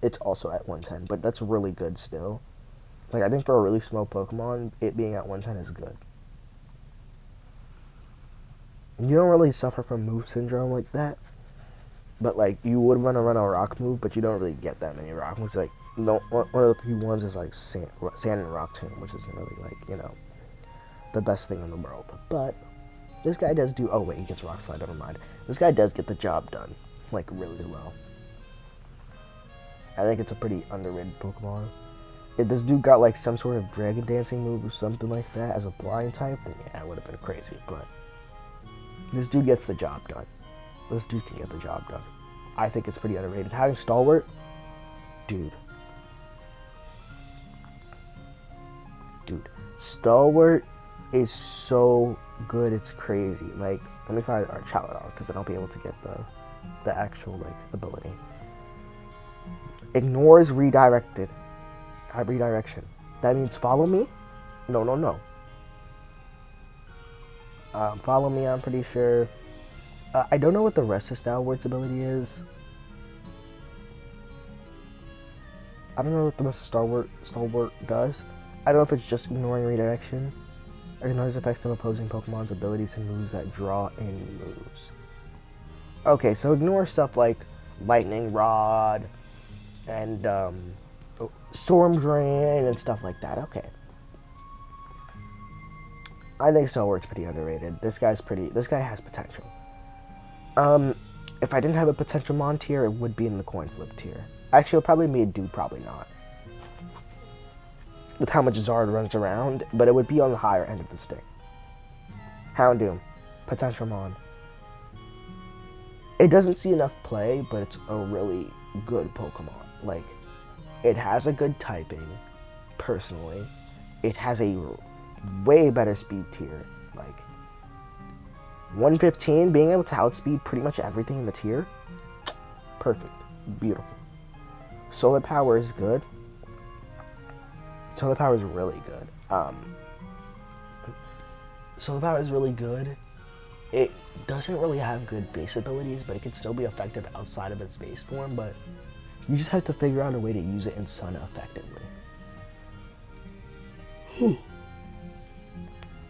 It's also at 110, but that's really good still. Like, I think for a really small Pokemon, it being at 110 is good. You don't really suffer from move syndrome like that. But, like, you would want to run a rock move, but you don't really get that many rock moves. Like, one of the few ones is, like, Sand and Rock Tomb, which isn't really, like, you know, the best thing in the world. But this guy does do... Oh, wait, he gets Rock Slide, never mind. This guy does get the job done, like, really well. I think it's a pretty underrated Pokemon. If this dude got, like, some sort of Dragon Dancing move or something like that as a blind type, then yeah, it would have been crazy. But this dude gets the job done. This dude can get the job done. I think it's pretty underrated. Having Stalwart, dude. Stalwart is so good, it's crazy. Like, let me find our Charizard, because then I'll be able to get the actual, like, ability. Ignores redirection. That means follow me? No. Follow me, I'm pretty sure. I don't know what the rest of Stalwart's ability is. I don't know what the rest of Stalwart does. I don't know if it's just ignoring redirection. Or ignores effects of opposing Pokemon's abilities and moves that draw in moves. Okay, so ignore stuff like Lightning Rod and Storm Drain and stuff like that. Okay. I think Stalwart's pretty underrated. This guy has potential. If I didn't have a potential mon tier, it would be in the coin flip tier. Actually, it'll probably be a dude, probably not. With how much Zard runs around, but it would be on the higher end of the stick. Houndoom, potential mon. It doesn't see enough play, but it's a really good Pokemon. Like, it has a good typing, personally. It has a way better speed tier. Like, 115, being able to outspeed pretty much everything in the tier, perfect, beautiful. Solar power is good. Solar power is really good. Solar power is really good. It doesn't really have good base abilities, but it can still be effective outside of its base form, but you just have to figure out a way to use it in Sun effectively.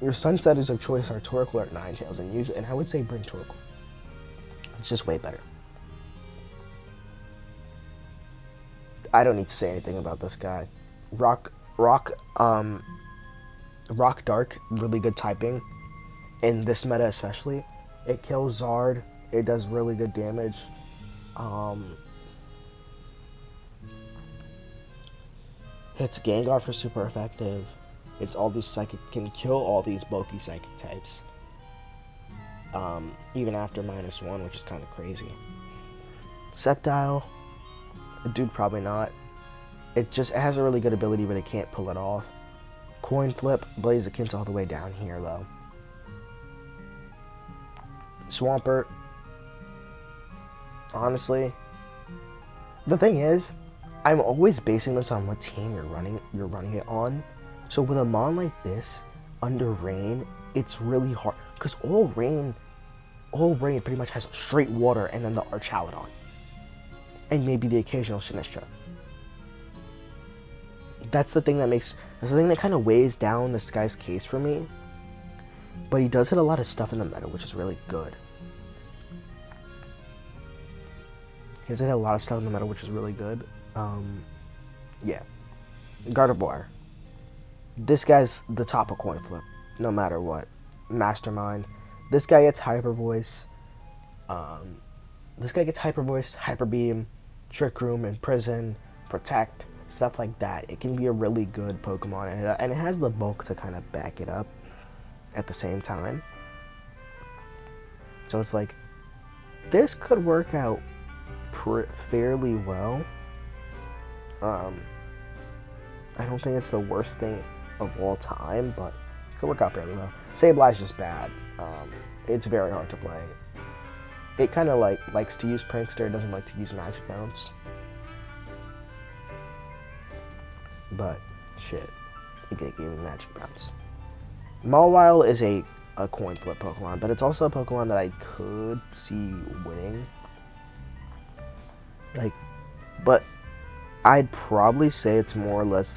Your Sun setters of choice are Torkoal or Ninetales, and I would say bring Torkoal. It's just way better. I don't need to say anything about this guy. Rock Dark, really good typing. In this meta especially. It kills Zard. It does really good damage. Hits Gengar for super effective. It's all these psychic, can kill all these bulky psychic types. Even after -1, which is kind of crazy. Sceptile, dude, probably not. It has a really good ability, but it can't pull it off. Coin Flip, Blaziken's all the way down here, though. Swampert, honestly, the thing is, I'm always basing this on what team you're running it on. So with a mon like this, under rain, it's really hard, because all rain pretty much has straight water and then the Archaludon. And maybe the occasional Sinistcha. That's the thing that kind of weighs down this guy's case for me. But he does hit a lot of stuff in the meta, which is really good. He does hit a lot of stuff in the meta, which is really good. Yeah. Gardevoir. This guy's the top of Coin Flip, no matter what. Mastermind. This guy gets Hyper Voice. Hyper Beam, Trick Room, Imprison, Protect, stuff like that. It can be a really good Pokemon, and it has the bulk to kind of back it up at the same time. So it's like, this could work out fairly well. I don't think it's the worst thing of all time, but it could work out fairly well. Sableye's just bad. It's very hard to play. It kind of likes to use Prankster, it doesn't like to use Magic Bounce. But, shit, it gave me Magic Bounce. Mawile is a coin flip Pokemon, but it's also a Pokemon that I could see winning. But I'd probably say it's more or less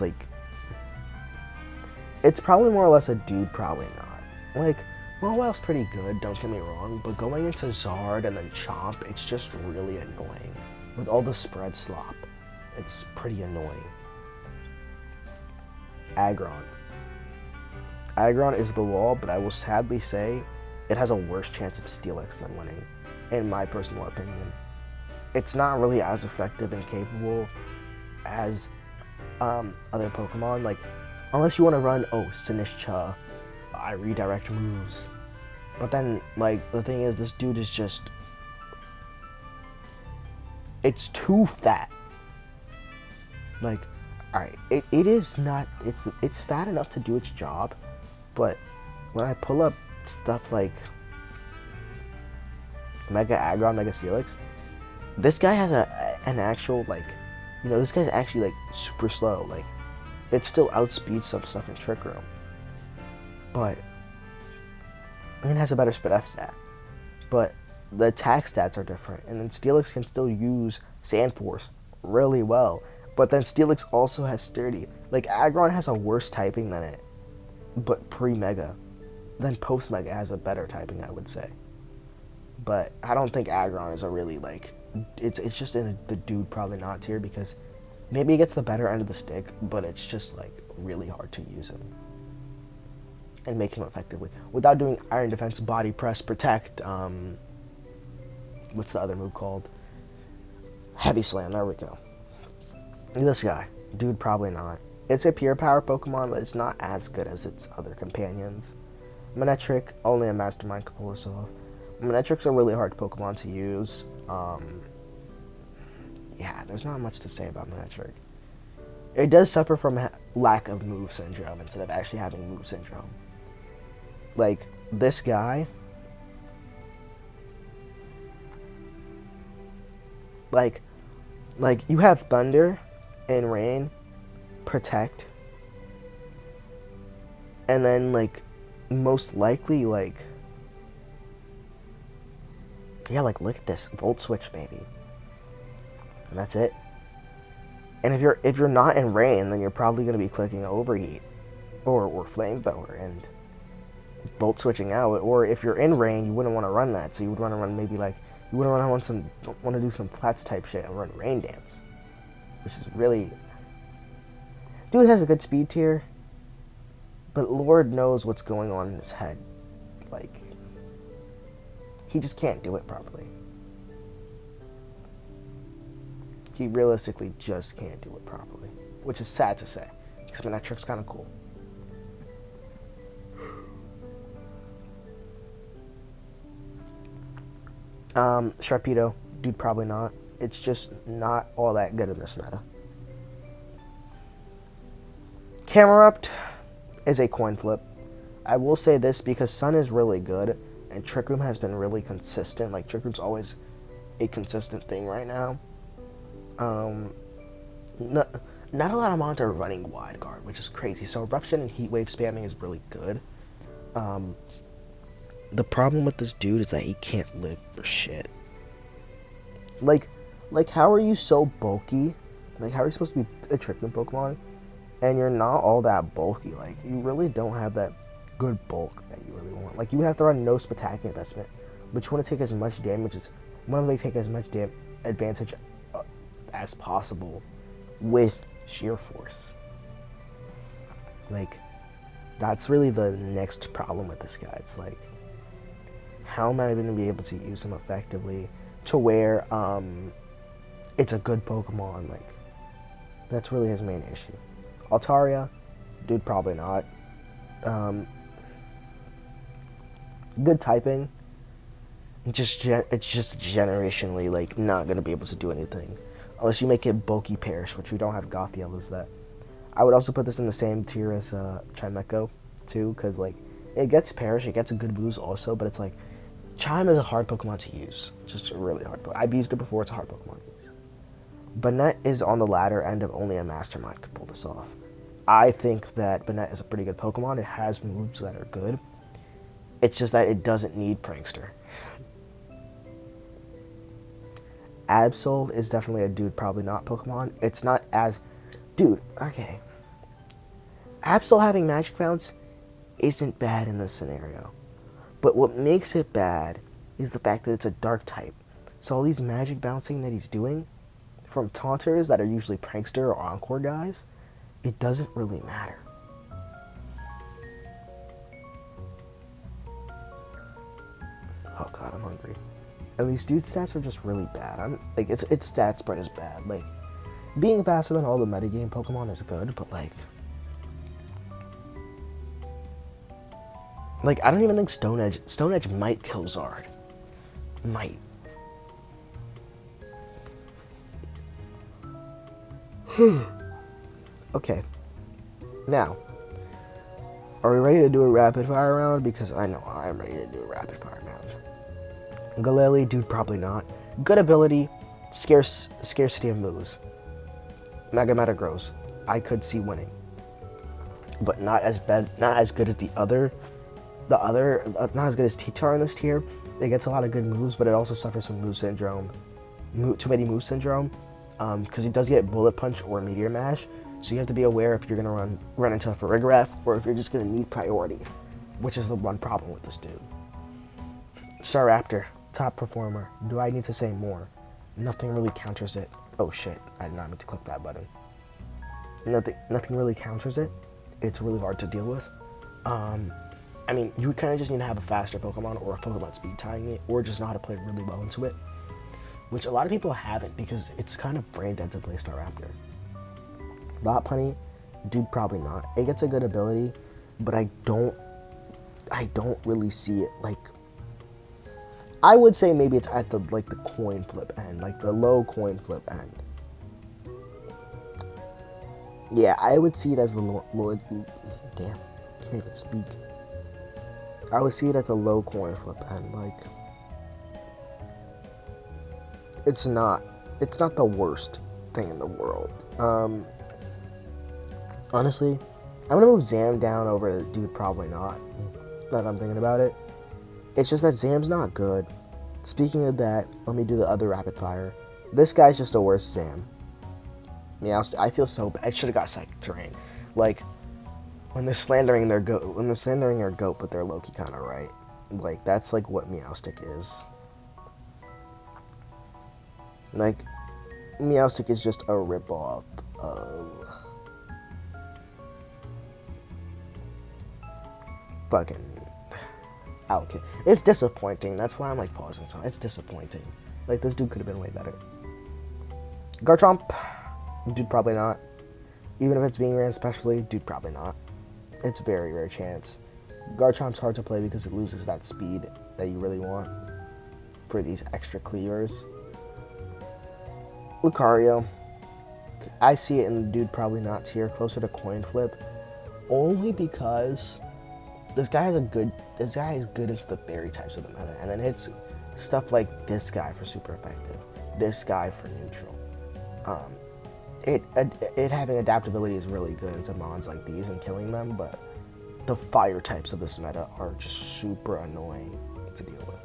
it's probably more or less a dude, probably not. Mawile's pretty good, don't get me wrong, but going into Zard and then Chomp, it's just really annoying. With all the spread slop, it's pretty annoying. Aggron. Aggron is the wall, but I will sadly say it has a worse chance of Steelix than winning, in my personal opinion. It's not really as effective and capable as other Pokemon. Unless you want to run, Sinistcha, I redirect moves. But then, the thing is, this dude is just... It's too fat. Alright, it is not... It's fat enough to do its job, but when I pull up stuff like Mega Aggron, Mega Steelix, this guy has an actual, this guy's actually, super slow. It still outspeeds some stuff in Trick Room. But it has a better Speed F stat. But the attack stats are different. And then Steelix can still use Sand Force really well. But then Steelix also has Sturdy. Aggron has a worse typing than it, but pre-Mega. Then post-Mega has a better typing, I would say. But I don't think Aggron is a really, it's just in the dude probably not tier, because maybe he gets the better end of the stick, but it's just, really hard to use him. And make him effectively. Without doing Iron Defense, Body Press, Protect, what's the other move called? Heavy Slam, there we go. This guy, dude, probably not. It's a pure power Pokemon, but it's not as good as its other companions. Manectric, only a mastermind could pull this off. Manectrics are really hard Pokemon to use. Yeah, there's not much to say about Manectric. It does suffer from lack of move syndrome instead of actually having move syndrome. Like, this guy, like you have Thunder and Rain, Protect, and then, like, most likely, like, yeah, like, look at this, Volt Switch, baby. And that's it. And if you're not in Rain, then you're probably going to be clicking Overheat or Flamethrower and Volt Switching out. Or if you're in Rain, you wouldn't want to run that, so you would want to run maybe like you wouldn't want to do some Flats type shit and run Rain Dance, which is really, dude has a good speed tier, but Lord knows what's going on in his head. Like, he just can't do it properly. He realistically just can't do it properly, which is sad to say, because Manectric's kind of cool. Sharpedo, dude, probably not. It's just not all that good in this meta. Camerupt is a coin flip. I will say this because Sun is really good, and Trick Room has been really consistent. Like, Trick Room's always a consistent thing right now. Not a lot of mons are running Wide Guard, which is crazy. So Eruption and Heat Wave spamming is really good. The problem with this dude is that he can't live for shit. Like how are you so bulky? Like, how are you supposed to be a Trick Room Pokemon, and you're not all that bulky? Like, you really don't have that good bulk that you really want. Like, you would have to run no attacking investment, but you want to take as much damage as advantage as possible with sheer force. Like, that's really the next problem with this guy. It's like, how am I going to be able to use him effectively to where it's a good Pokemon? Like, that's really his main issue. Altaria, dude, probably not. Good typing. It's just generationally, like, not going to be able to do anything unless you make it bulky Perish, which we don't have Gothitelle as that. I would also put this in the same tier as Chimecho, too, because, like, it gets Perish, it gets a good boost also, but it's like, Chime is a hard Pokemon to use. Just a really hard Pokemon. I've used it before, it's a hard Pokemon to use. Banette is on the latter end of only a Mastermind could pull this off. I think that Banette is a pretty good Pokemon. It has moves that are good. It's just that it doesn't need Prankster. Absol is definitely a dude, probably not Pokemon. It's not as... Dude, okay. Absol having Magic Bounce isn't bad in this scenario. But what makes it bad is the fact that it's a Dark type. So all these Magic Bouncing that he's doing from Taunters that are usually Prankster or Encore guys, it doesn't really matter. Oh god, I'm hungry. And these dude stats are just really bad. Its stat spread is bad. Like, being faster than all the metagame Pokemon is good, but like, I don't even think Stone Edge might kill Zard. Might. Okay. Now, are we ready to do a rapid fire round? Because I know I'm ready to do a rapid fire round. Galeli, dude, probably not. Good ability, scarcity of moves. Mega Metagross, I could see winning, but not as bad, not as good as not as good as T-Tar in this tier. It gets a lot of good moves, but it also suffers from move syndrome, too many move syndrome, because it does get Bullet Punch or Meteor Mash. So you have to be aware if you're gonna run into a Farigiraf, or if you're just gonna need priority, which is the one problem with this dude. Staraptor, top performer. Do I need to say more? Nothing really counters it. Oh shit, I did not mean to click that button. Nothing really counters it. It's really hard to deal with. I mean, you would kind of just need to have a faster Pokemon or a Pokemon speed tying it, or just know how to play really well into it, which a lot of people haven't because it's kind of brain dead to play Staraptor. Lopunny, dude, probably not. It gets a good ability, but I don't I don't really see it. Like, I would say maybe it's at the like the coin flip end, like the low coin flip end. Yeah, I would see it as the low. Damn, I can't even speak. I would see it at the low coin flip end. Like, it's not the worst thing in the world. Honestly, I'm gonna move Zam down over to Dude Probably Not. Now that I'm thinking about it, it's just that Zam's not good. Speaking of that, let me do the other rapid fire. This guy's just a worse Zam. Yeah, I feel so bad. I should have got Psychic Terrain. Like, when they're slandering their goat, but they're low-key kind of right. Like, that's like what Meowstic is. Like, Meowstic is just a ripoff of fucking. Okay, it's disappointing. That's why I'm like pausing. So it's disappointing. Like, this dude could have been way better. Garchomp, Dude Probably Not. Even if it's being ran specially, Dude Probably Not. It's a very rare chance. Garchomp's hard to play because it loses that speed that you really want for these extra cleavers. Lucario, I see it in Dude Probably Not tier, closer to coin flip, only because this guy is good into the fairy types of the meta, and then hits stuff like this guy for super effective, this guy for neutral. It having adaptability is really good into mons like these and killing them, but the fire types of this meta are just super annoying to deal with.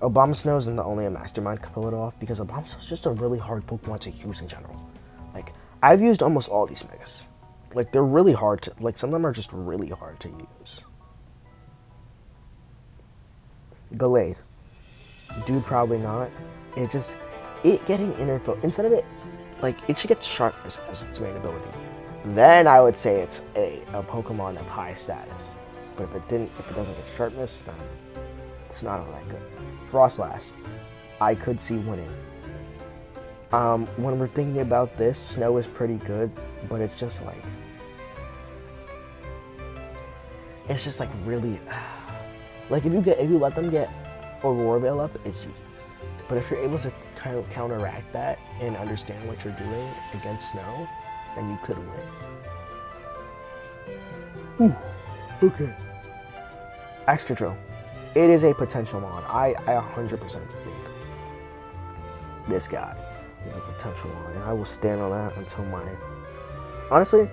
Abomasnow isn't the only a mastermind could pull it off, because Abomasnow is just a really hard Pokemon to use in general. Like, I've used almost all these megas. Like, they're really hard to, like, some of them are just really hard to use. Gallade. Dude Probably Not. It getting inner focus, instead of it, like, it should get sharpness as its main ability. Then I would say it's a Pokemon of high status. But if it doesn't get sharpness, then it's not all that good. Frostlass, I could see winning. When we're thinking about this, Snow is pretty good, but it's just like really, like if you let them get Aurora Veil up, it's GG's. But if you're able to kind of counteract that and understand what you're doing against Snow, then you could win. Ooh, okay. Excadrill. It is a potential mon. I 100% think this guy is a potential mon, and I will stand on that until my... Honestly,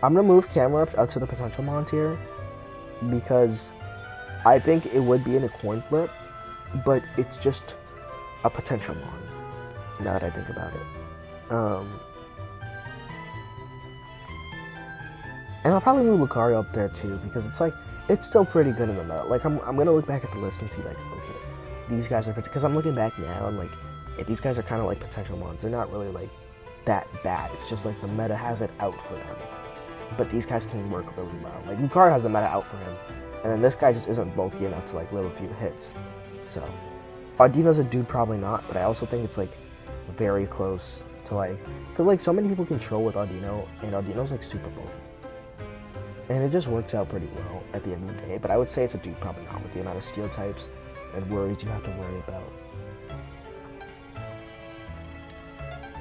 I'm going to move camera up to the potential mon tier, because I think it would be in a coin flip, but it's just a potential mon, now that I think about it. And I'll probably move Lucario up there too, because it's like, it's still pretty good in the meta. Like, I'm gonna look back at the list and see, like, okay, these guys are, because I'm looking back now and, like, yeah, these guys are kind of like potential mons. They're not really, like, that bad. It's just, like, the meta has it out for them. But these guys can work really well. Like, Lucario has the meta out for him, and then this guy just isn't bulky enough to, like, live a few hits. So, Audino's a Dude Probably Not, but I also think it's, like, very close to, like, because, like, so many people can troll with Audino, and Audino's, like, super bulky. And it just works out pretty well at the end of the day. But I would say it's a Dude Probably Not, with the amount of steel types and worries you have to worry about.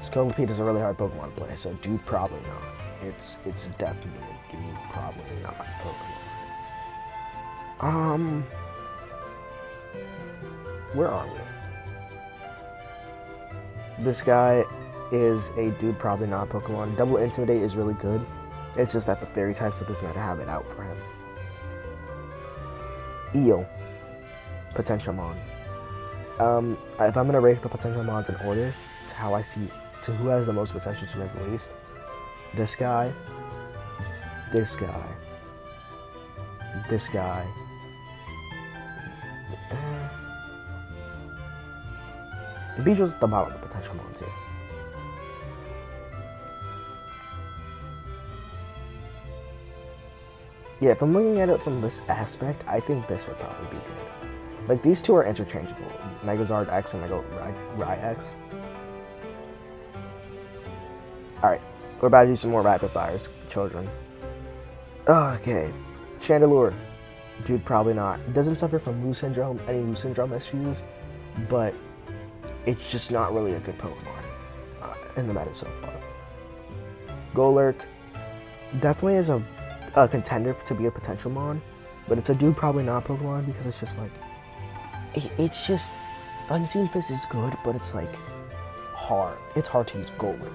Scolipede is a really hard Pokemon to play, so Dude Probably Not. It's definitely a Dude Probably Not Pokemon. Where are we? This guy is a Dude Probably Not Pokemon. Double Intimidate is really good. It's just that the fairy types of this meta have it out for him. Eel. Potential mon. If I'm going to rank the potential mons in order to how I see, to who has the most potential to who has the least, this guy, this guy, this guy, Beedrill's at the bottom of the potential mon too. Yeah, if I'm looking at it from this aspect, I think this would probably be good. Like, these two are interchangeable. Megazard X and Mega Rai X. Alright, we're about to do some more rapid fires, children. Okay. Chandelure, dude, probably not. It doesn't suffer from Lose Syndrome, any Lose Syndrome issues, but it's just not really a good Pokemon in the meta so far. Golurk definitely is a contender to be a potential mon, but it's a dude probably not Pokemon because it's just like, it's just, Unseen Fist is good, but it's like hard. It's hard to use Golurk.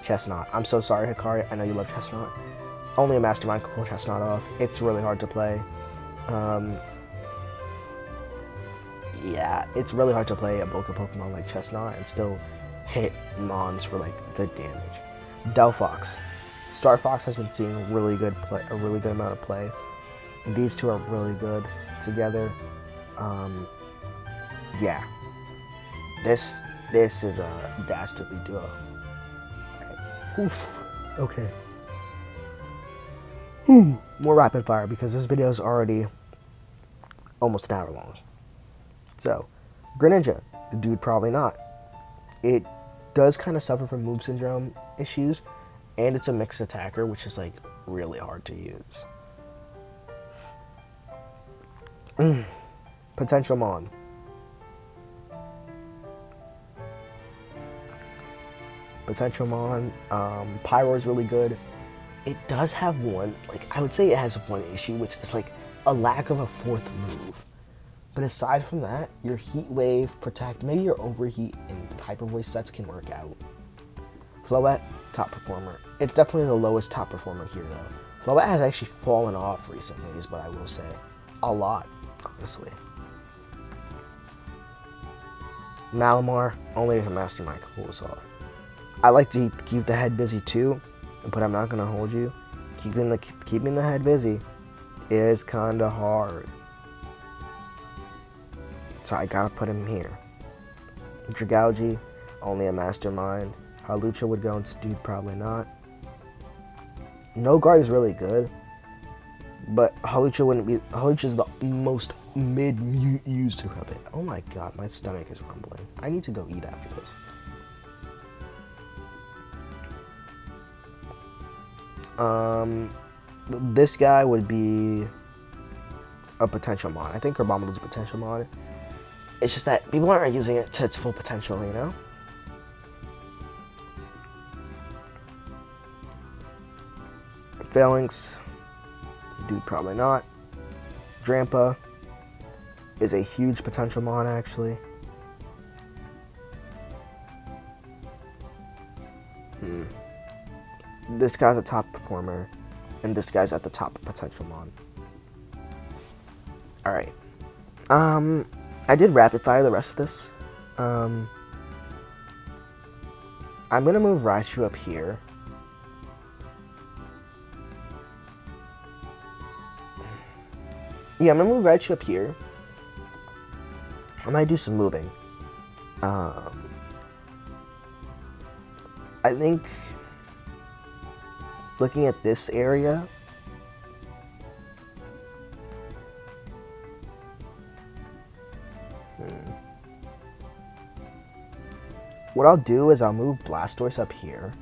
Chestnut. I'm so sorry, Hikari. I know you love Chestnut. Only a Mastermind can pull Chestnut off. It's really hard to play. Yeah, it's really hard to play a bulk of Pokemon like Chestnut and still hit mons for like good damage. Delphox. Star Fox has been seeing really good play, a really good amount of play. These two are really good together. Yeah. This is a dastardly duo. Oof. Okay. More rapid fire because this video is already almost an hour long. So, Greninja, dude, probably not. It does kind of suffer from move syndrome issues, and it's a mixed attacker, which is like really hard to use. Potential Mon. Potential Mon. Pyro is really good. It does have one, like, I would say it has one issue, which is like a lack of a fourth move. But aside from that, your Heat Wave, Protect, maybe your Overheat and Hyper Voice sets can work out. Floette, top performer. It's definitely the lowest top performer here, though. Floette has actually fallen off recently, is what I will say. A lot, honestly. Malamar, only a Mastermind can pull this off. I like to keep the head busy too, but I'm not gonna hold you. Keeping the head busy is kinda hard. So I gotta put him here. Dragalge, only a Mastermind. Hawlucha would go into dude, probably not. No Guard is really good, but Hawlucha wouldn't be. Hawlucha is the most mid used to have it. Oh my god, my stomach is rumbling. I need to go eat after this. This guy would be a potential mon. I think Carbomb is a potential mon. It's just that people aren't using it to its full potential, you know? Phalanx, dude, probably not. Drampa is a huge potential mon, actually. This guy's a top performer, and this guy's at the top potential mon. Alright. I did rapid fire the rest of this. I'm gonna move Raichu up here. Yeah, I'm gonna move Raichu up here. I might do some moving. I think looking at this area, what I'll do is I'll move Blastoise up here,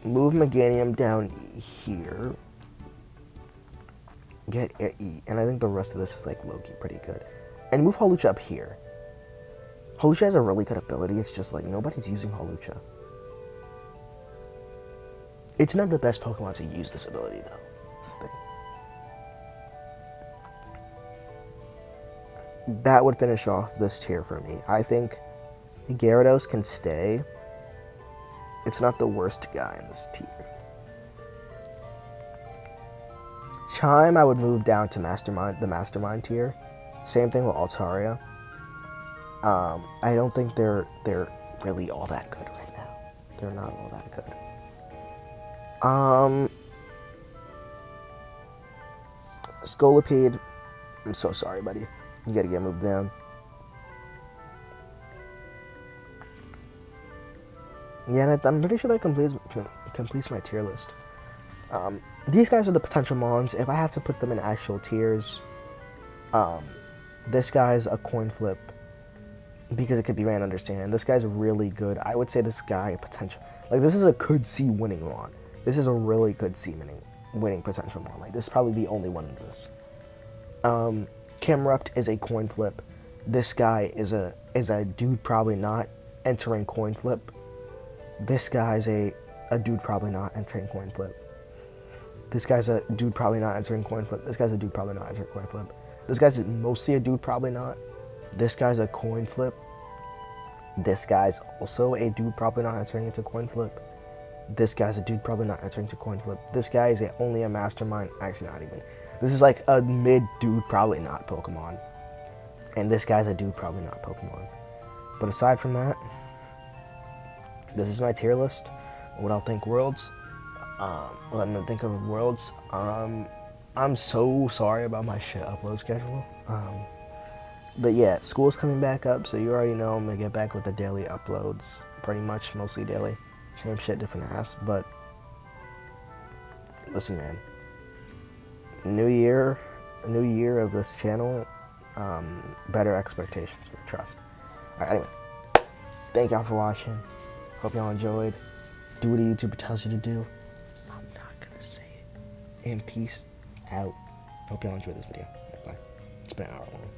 move Meganium down here, get E, and I think the rest of this is like low-key pretty good, and move Hawlucha up here. Hawlucha has a really good ability, it's just like nobody's using Hawlucha. It's not the best Pokemon to use this ability, though. That's the thing. That would finish off this tier for me. I think Gyarados can stay. It's not the worst guy in this tier. Chime, I would move down to the Mastermind tier. Same thing with Altaria. I don't think they're really all that good right now. They're not all that good. Scolipede, I'm so sorry, buddy. You gotta get moved down. Yeah, and I'm pretty sure that completes my tier list. These guys are the potential mons. If I have to put them in actual tiers, this guy's a coin flip because it could be ran understand. This guy's really good. I would say this guy potential. Like, this is a could see winning mon. This is a really good winning potential mon. Like, this is probably the only one of this. Camerupt is a coin flip. This guy is a dude probably not entering coin flip. This guy's a dude probably not entering coin flip. This guy's a dude probably not entering coin flip. This guy's a dude probably not entering coin flip. This guy's mostly a dude probably not. This guy's a coin flip. This guy's also a dude probably not entering into coin flip. This guy's a dude probably not entering to coin flip. This guy is only a mastermind. Actually, not even. This is like a mid dude probably not Pokemon. And this guy's a dude probably not Pokemon. But aside from that, this is my tier list. What I'll think Worlds. What I'm gonna think of Worlds. I'm so sorry about my shit upload schedule. But yeah, school's coming back up, so you already know I'm gonna get back with the daily uploads. Pretty much, mostly daily. Same shit, different ass. But listen, man. New year of this channel. Better expectations, but trust. Alright, anyway. Thank y'all for watching. Hope y'all enjoyed. Do what a YouTuber tells you to do. I'm not gonna say it. And peace out. Hope y'all enjoyed this video. Bye. It's been an hour long.